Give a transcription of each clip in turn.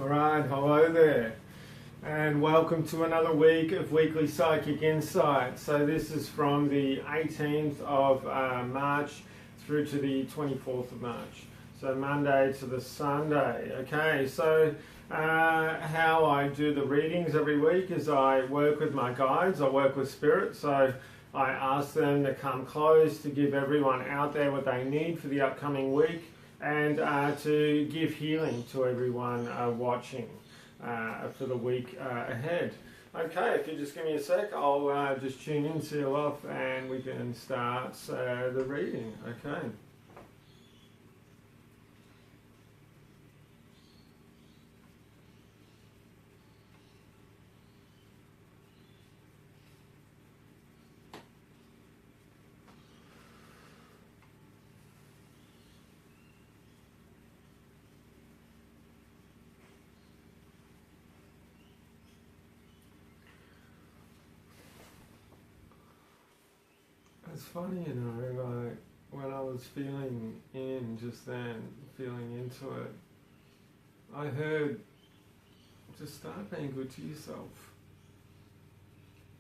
Alright, hello there, and welcome to another week of Weekly Psychic Insight. So this is from the 18th of March through to the 24th of March. So Monday to the Sunday. Okay, so how I do the readings every week is I work with my guides, I work with spirit, so I ask them to come close to give everyone out there what they need for the upcoming week, and to give healing to everyone watching for the week ahead. Okay, if you just give me a sec, I'll just tune in, seal off, and we can start the reading. Okay. It's funny, like when I was feeling in just then, feeling into it, I heard just start being good to yourself.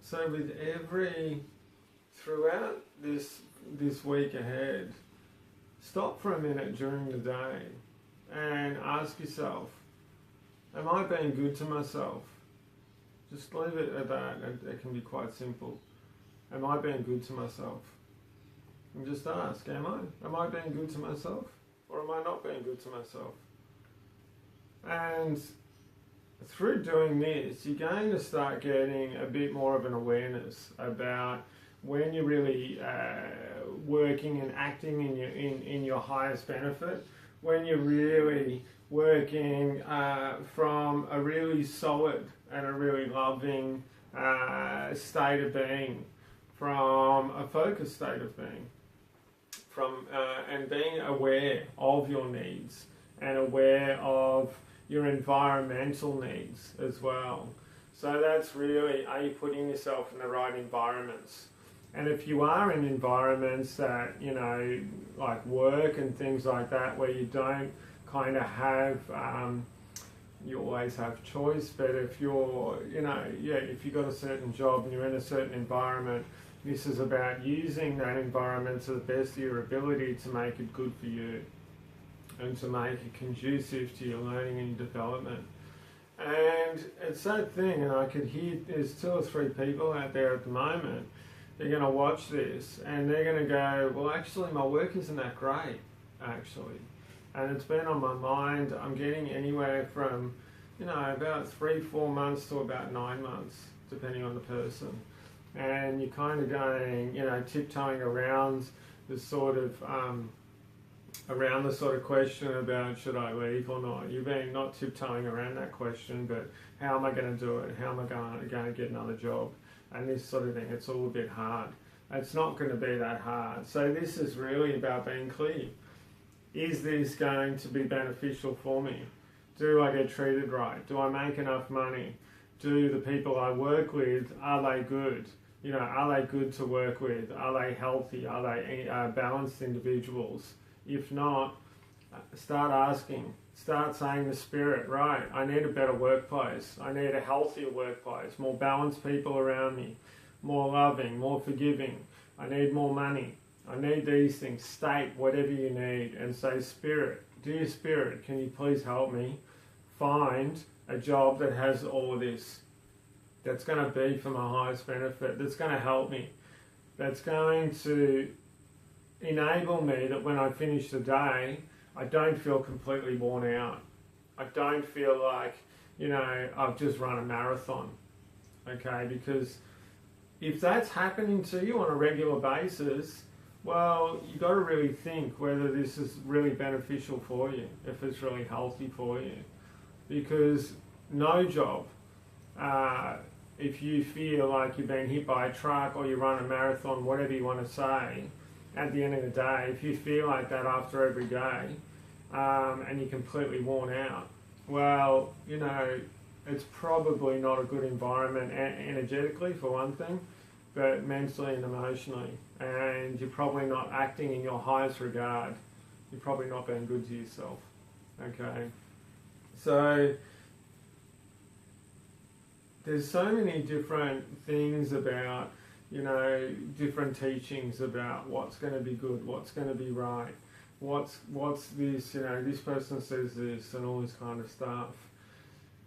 So with throughout this week ahead, stop for a minute during the day and ask yourself, am I being good to myself? Just leave it at that. It can be quite simple. Am I being good to myself? And just ask, am I? Am I being good to myself? Or am I not being good to myself? And through doing this, you're going to start getting a bit more of an awareness about when you're really working and acting in your highest benefit, when you're really working from a really solid and a really loving state of being, from a focused state of being, and being aware of your needs and aware of your environmental needs as well. So that's really, are you putting yourself in the right environments? And if you are in environments that, like work and things like that, where you don't kind of have, you always have choice, but if you're, if you've got a certain job and you're in a certain environment, this is about using that environment to the best of your ability to make it good for you and to make it conducive to your learning and your development. And it's that thing, and I could hear there's 2 or 3 people out there at the moment, they're going to watch this and they're going to go, well, actually my work isn't that great, actually. And it's been on my mind. I'm getting anywhere from, about 3-4 months to about 9 months, depending on the person. And you're kind of going, tiptoeing around the sort of question about should I leave or not. You're being not tiptoeing around that question, but how am I going to do it? How am I going to get another job? And this sort of thing. It's all a bit hard. It's not going to be that hard. So this is really about being clear. Is this going to be beneficial for me? Do I get treated right? Do I make enough money? Do the people I work with, are they good? Are they good to work with? Are they healthy? Are they balanced individuals? If not, start asking. Start saying to spirit, right, I need a better workplace. I need a healthier workplace, more balanced people around me, more loving, more forgiving. I need more money. I need these things. State whatever you need and say, spirit, dear spirit, can you please help me find a job that has all of this? That's going to be for my highest benefit, that's going to help me, that's going to enable me that when I finish the day, I don't feel completely worn out. I don't feel like, I've just run a marathon, okay? Because if that's happening to you on a regular basis, well, you've got to really think whether this is really beneficial for you, if it's really healthy for you. Because no job, if you feel like you've been hit by a truck or you run a marathon, whatever you want to say, at the end of the day, if you feel like that after every day and you're completely worn out, well, it's probably not a good environment energetically for one thing, but mentally and emotionally. And you're probably not acting in your highest regard. You're probably not being good to yourself. Okay. So there's so many different things about, you know, different teachings about what's going to be good, what's going to be right, what's this, you know, this person says this and all this kind of stuff.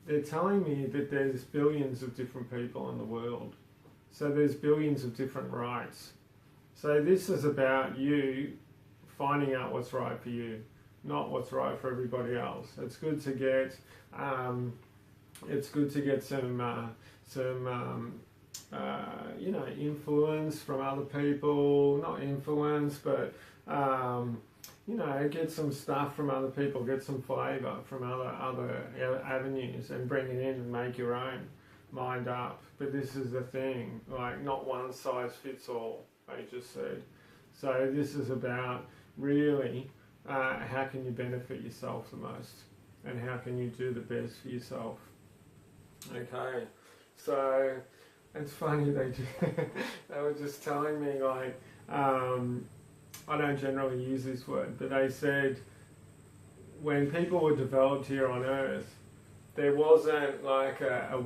They're telling me that there's billions of different people in the world. So there's billions of different rights. So this is about you finding out what's right for you, not what's right for everybody else. It's good to get some you know, influence from other people. Not influence, but you know, get some stuff from other people, get some flavour from other avenues, and bring it in and make your own mind up. But this is the thing, like, not one size fits all, I just said. So this is about really how can you benefit yourself the most, and how can you do the best for yourself. Okay, so it's funny, they were just telling me, like, I don't generally use this word, but they said when people were developed here on Earth, there wasn't like a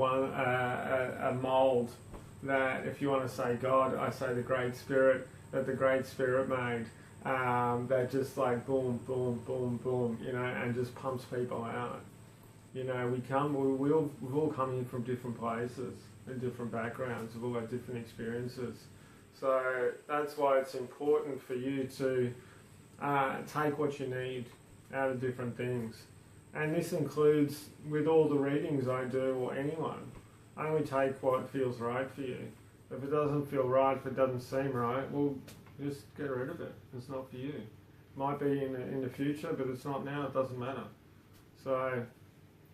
mould that, if you want to say God, I say the Great Spirit, that the Great Spirit made, that just like boom, boom, boom, boom, you know, and just pumps people out. You know, we've all come in from different places and different backgrounds, we've all had different experiences. So that's why it's important for you to take what you need out of different things. And this includes with all the readings I do, or anyone. Only take what feels right for you. If it doesn't feel right, if it doesn't seem right, well, just get rid of it. It's not for you. Might be in the future, but it's not now. It doesn't matter. So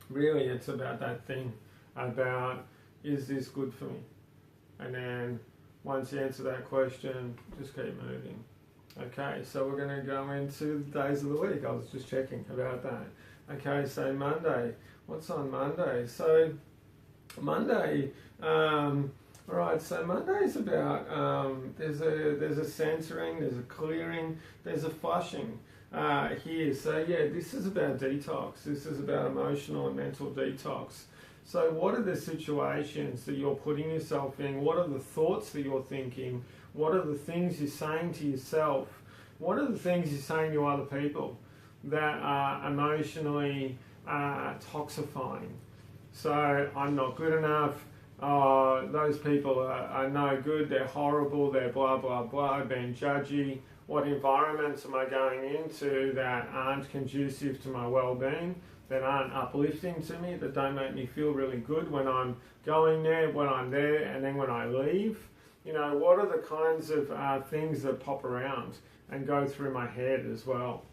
really it's about that thing, about, is this good for me? And then once you answer that question, just keep moving. Okay, so we're going to go into the days of the week. I was just checking about that. Okay, so Monday. What's on Monday? So Monday, alright, so Monday's about, there's a censoring, there's a clearing, there's a flushing here. So yeah, this is about detox. This is about emotional and mental detox. So what are the situations that you're putting yourself in? What are the thoughts that you're thinking? What are the things you're saying to yourself? What are the things you're saying to other people that are emotionally toxifying? So, I'm not good enough, those people are no good, they're horrible, they're blah, blah, blah, being judgy. What environments am I going into that aren't conducive to my well-being, that aren't uplifting to me, that don't make me feel really good when I'm going there, when I'm there, and then when I leave? You know, what are the kinds of things that pop around and go through my head as well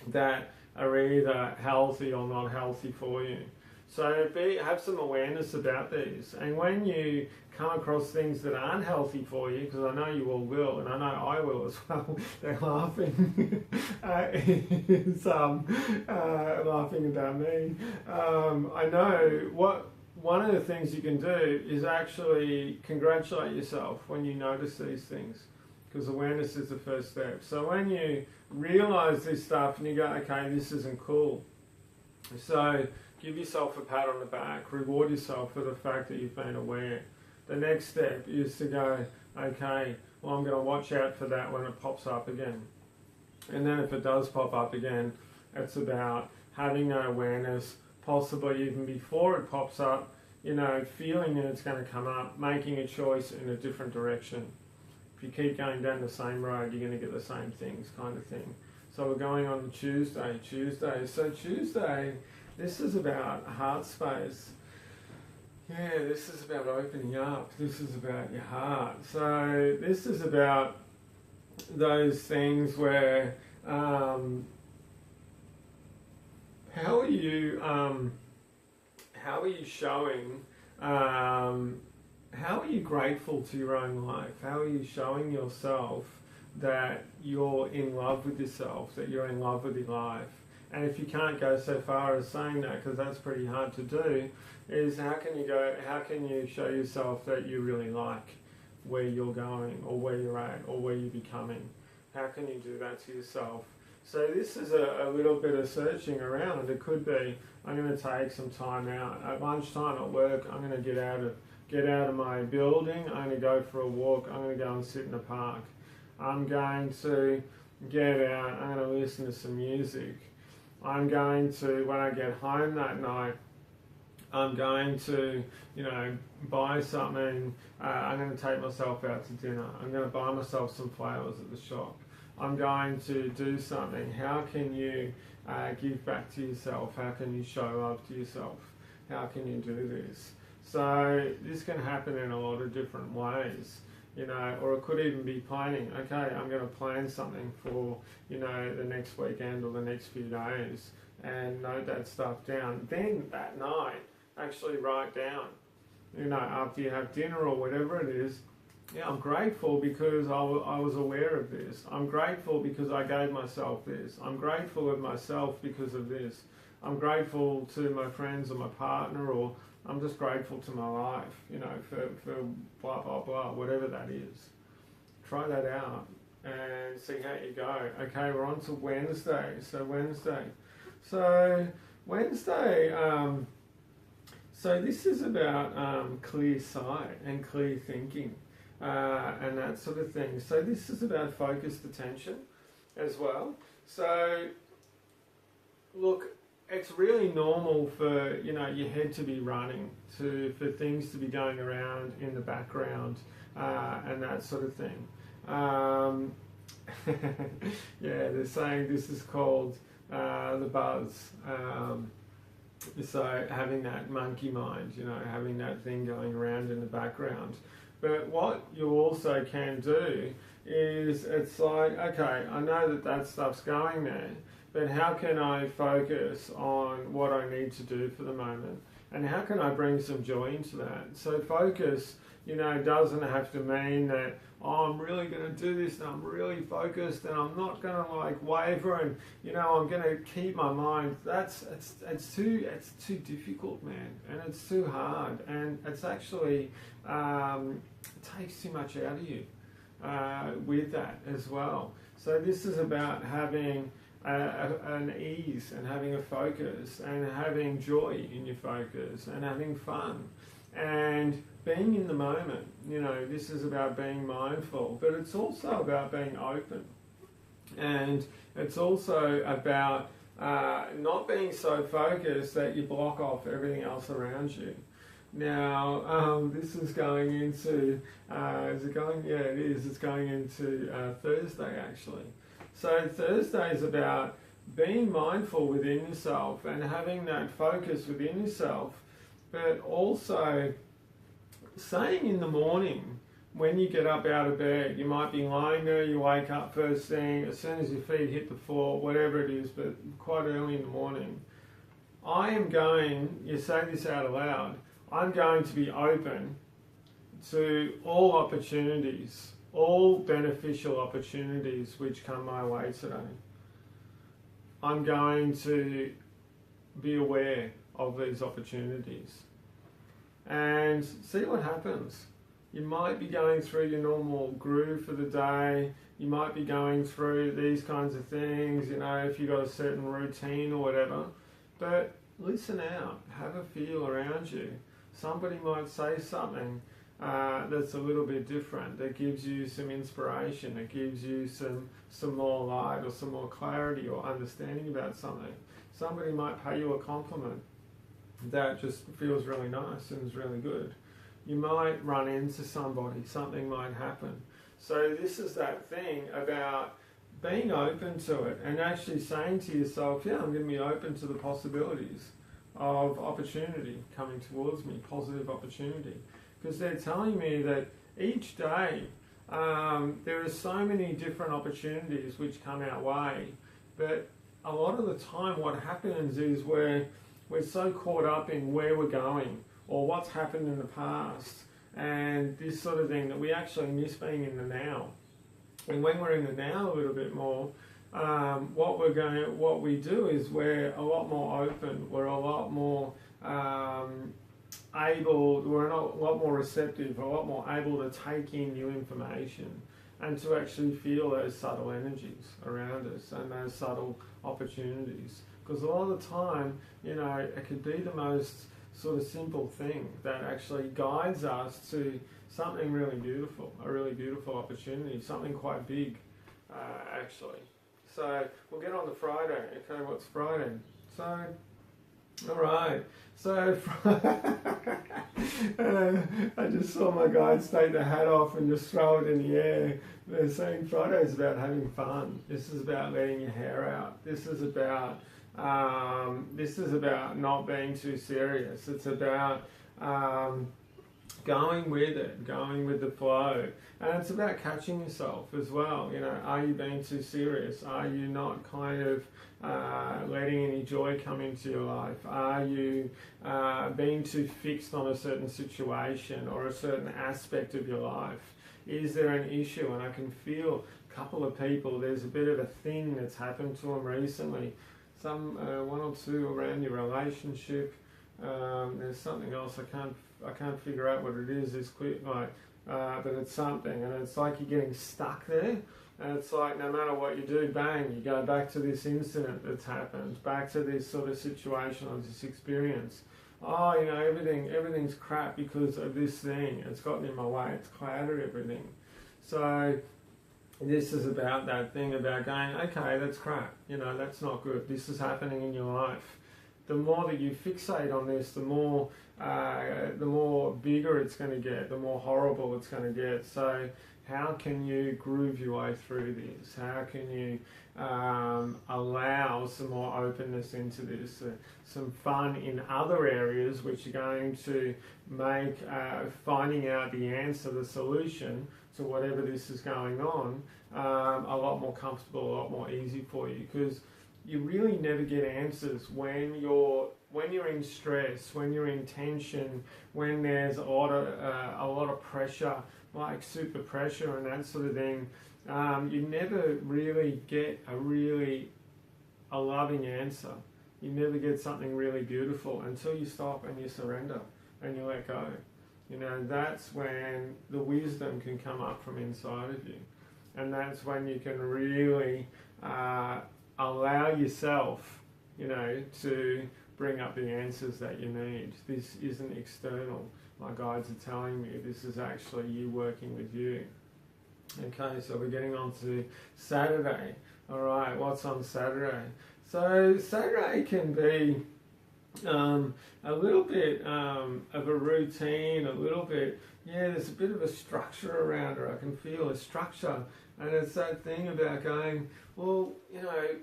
that are either healthy or not healthy for you? So have some awareness about these. And when you come across things that aren't healthy for you, because I know you all will, and I know I will as well, they're laughing. Laughing about me. I know one of the things you can do is actually congratulate yourself when you notice these things, because awareness is the first step. So when you realise this stuff and you go, okay, this isn't cool, so give yourself a pat on the back, reward yourself for the fact that you've been aware. The next step is to go, okay, well, I'm going to watch out for that when it pops up again. And then if it does pop up again, it's about having that awareness, possibly even before it pops up, you know, feeling that it's going to come up, making a choice in a different direction. If you keep going down the same road, you're going to get the same things, kind of thing. So we're going on Tuesday. So Tuesday, this is about heart space. Yeah, this is about opening up. This is about your heart. So this is about those things where how are you showing, how are you grateful to your own life? How are you showing yourself that you're in love with yourself, that you're in love with your life? And if you can't go so far as saying that, because that's pretty hard to do, is how can you show yourself that you really like where you're going, or where you're at, or where you're becoming? How can you do that to yourself? So this is a little bit of searching around. It could be I'm going to take some time out at lunchtime at work. I'm going to get out of my building. I'm going to go for a walk. I'm going to go and sit in the park. I'm going to get out. I'm going to listen to some music. I'm going to, when I get home that night, I'm going to, buy something. I'm going to take myself out to dinner. I'm going to buy myself some flowers at the shop. I'm going to do something. How can you give back to yourself? How can you show love to yourself? How can you do this? So this can happen in a lot of different ways, or it could even be planning. Okay, I'm going to plan something for, the next weekend or the next few days and note that stuff down. Then that night, actually write down, after you have dinner or whatever it is, I'm grateful because I was aware of this. I'm grateful because I gave myself this. I'm grateful of myself because of this. I'm grateful to my friends or my partner, or I'm just grateful to my life, for blah, blah, blah, whatever that is. Try that out and see how you go. Okay, we're on to Wednesday. So Wednesday, so this is about clear sight and clear thinking. And that sort of thing. So this is about focused attention as well. So look, it's really normal for your head to be running, for things to be going around in the background, and that sort of thing. They're saying this is called the buzz. So having that monkey mind, having that thing going around in the background. But what you also can do is, it's like, okay, I know that stuff's going there, but how can I focus on what I need to do for the moment? And how can I bring some joy into that? So focus, doesn't have to mean that, I'm really going to do this and I'm really focused and I'm not going to waver and, I'm going to keep my mind. It's too difficult, man. And it's too hard. And it's actually, takes too much out of you with that as well. So this is about having an ease and having a focus and having joy in your focus and having fun and being in the moment. This is about being mindful, but it's also about being open, and it's also about not being so focused that you block off everything else around you. Now, this is going into, is it going? Yeah, it is. It's going into Thursday, actually. So Thursday is about being mindful within yourself and having that focus within yourself, but also saying in the morning, when you get up out of bed, you might be lying there, you wake up first thing, as soon as your feet hit the floor, whatever it is, but quite early in the morning, you say this out aloud, I'm going to be open to all opportunities, all beneficial opportunities which come my way today. I'm going to be aware of these opportunities and see what happens. You might be going through your normal groove for the day. You might be going through these kinds of things, if you've got a certain routine or whatever. But listen out, have a feel around you. Somebody might say something that's a little bit different, that gives you some inspiration, that gives you some more light or some more clarity or understanding about something. Somebody might pay you a compliment that just feels really nice and is really good. You might run into somebody, something might happen. So this is that thing about being open to it and actually saying to yourself, I'm going to be open to the possibilities of opportunity coming towards me, positive opportunity. Because they're telling me that each day there are so many different opportunities which come our way, but a lot of the time what happens is we're so caught up in where we're going or what's happened in the past and this sort of thing that we actually miss being in the now. And when we're in the now a little bit more, what we do is we're a lot more open, we're a lot more we're a lot more receptive, a lot more able to take in new information. and to actually feel those subtle energies around us and those subtle opportunities. Because a lot of the time, you know, it could be the most sort of simple thing that actually guides us to something really beautiful, a really beautiful opportunity, something quite big, actually. So we'll get on to Friday. Okay, what's Friday? So, all right. So I just saw my guides take the hat off and just throw it in the air. They're saying Friday is about having fun. This is about letting your hair out. This is about not being too serious. It's about going with it, going with the flow. And it's about catching yourself as well. You know, are you being too serious? Are you not kind of letting any joy come into your life? Are you being too fixed on a certain situation or a certain aspect of your life? Is there an issue? And I can feel a couple of people, there's a bit of a thing that's happened to them recently. Some one or two around your relationship. There's something else I can't figure out what it is this quick, but it's something, and it's like you're getting stuck there, and it's like no matter what you do, bang, you go back to this incident that's happened, back to this sort of situation or this experience. Oh, you know, everything's crap because of this thing. It's gotten in my way. It's clouded everything. So this is about that thing about going, okay, that's crap. You know, that's not good. This is happening in your life. The more that you fixate on this, the more bigger it's going to get, the more horrible it's going to get. So how can you groove your way through this? How can you allow some more openness into this, some fun in other areas which are going to make finding out the answer, the solution to whatever this is going on a lot more comfortable, a lot more easy for you, because you really never get answers when you're in stress, when you're in tension, when there's a lot of pressure, like super pressure and that sort of thing. You never really get a loving answer. You never get something really beautiful until you stop and you surrender and you let go. You know, that's when the wisdom can come up from inside of you, and that's when you can really allow yourself, you know, to bring up the answers that you need. This isn't external. My guides are telling me this is actually you working with you. Okay, so we're getting on to Saturday. All right, what's on Saturday? So Saturday can be a little bit of a routine, a little bit, there's a bit of a structure around it. I can feel a structure. And it's that thing about going, well, you know,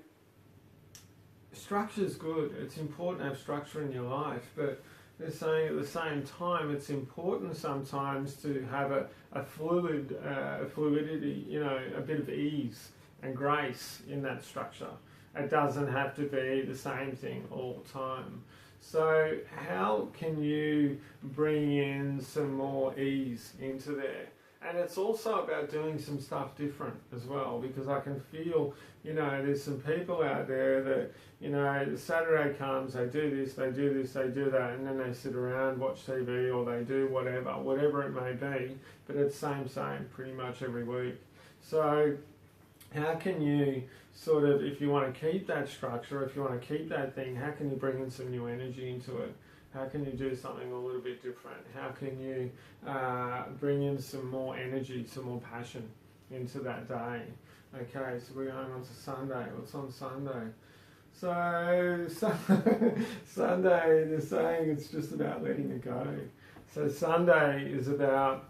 structure's good. It's important to have structure in your life, but they're saying at the same time it's important sometimes to have a fluidity, you know, a bit of ease and grace in that structure. It doesn't have to be the same thing all the time. So how can you bring in some more ease into there? And it's also about doing some stuff different as well, because I can feel, you know, there's some people out there that, you know, Saturday comes, they do this, they do this, they do that, and then they sit around, watch TV, or they do whatever it may be, but it's same pretty much every week. So how can you sort of, if you want to keep that structure, if you want to keep that thing, how can you bring in some new energy into it? How can you do something a little bit different? How can you bring in some more energy, some more passion into that day? Okay, so we're going on to Sunday. What's on Sunday? So Sunday, they're saying it's just about letting it go. So Sunday is about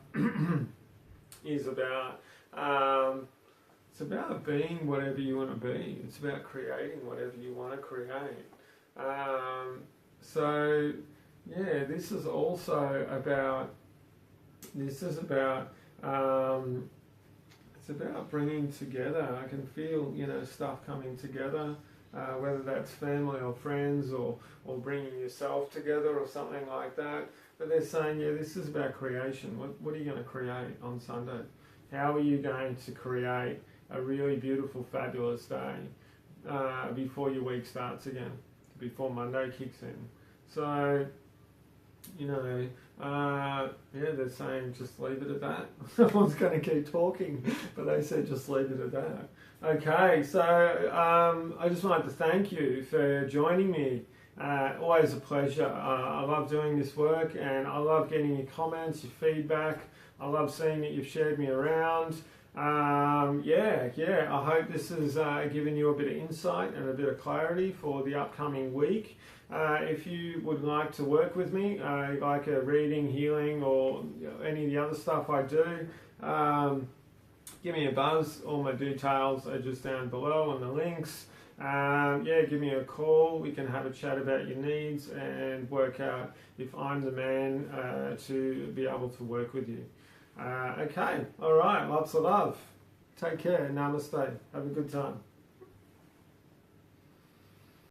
it's about being whatever you want to be. It's about creating whatever you want to create. So yeah, this is also about. It's about bringing together. I can feel, you know, stuff coming together, whether that's family or friends, or bringing yourself together or something like that. But they're saying, yeah, this is about creation. What are you going to create on Sunday? How are you going to create a really beautiful, fabulous day before your week starts again, before Monday kicks in? So you know, yeah, they're saying just leave it at that. No one's going to keep talking, but they said just leave it at that. Okay, so I just wanted to thank you for joining me. Always a pleasure. I love doing this work, and I love getting your comments, your feedback. I love seeing that you've shared me around. Yeah, I hope this has given you a bit of insight and a bit of clarity for the upcoming week. If you would like to work with me, like a reading, healing, or any of the other stuff I do, give me a buzz. All my details are just down below on the links. Yeah, give me a call. We can have a chat about your needs and work out if I'm the man to be able to work with you. Okay, all right, lots of love. Take care. Namaste. Have a good time.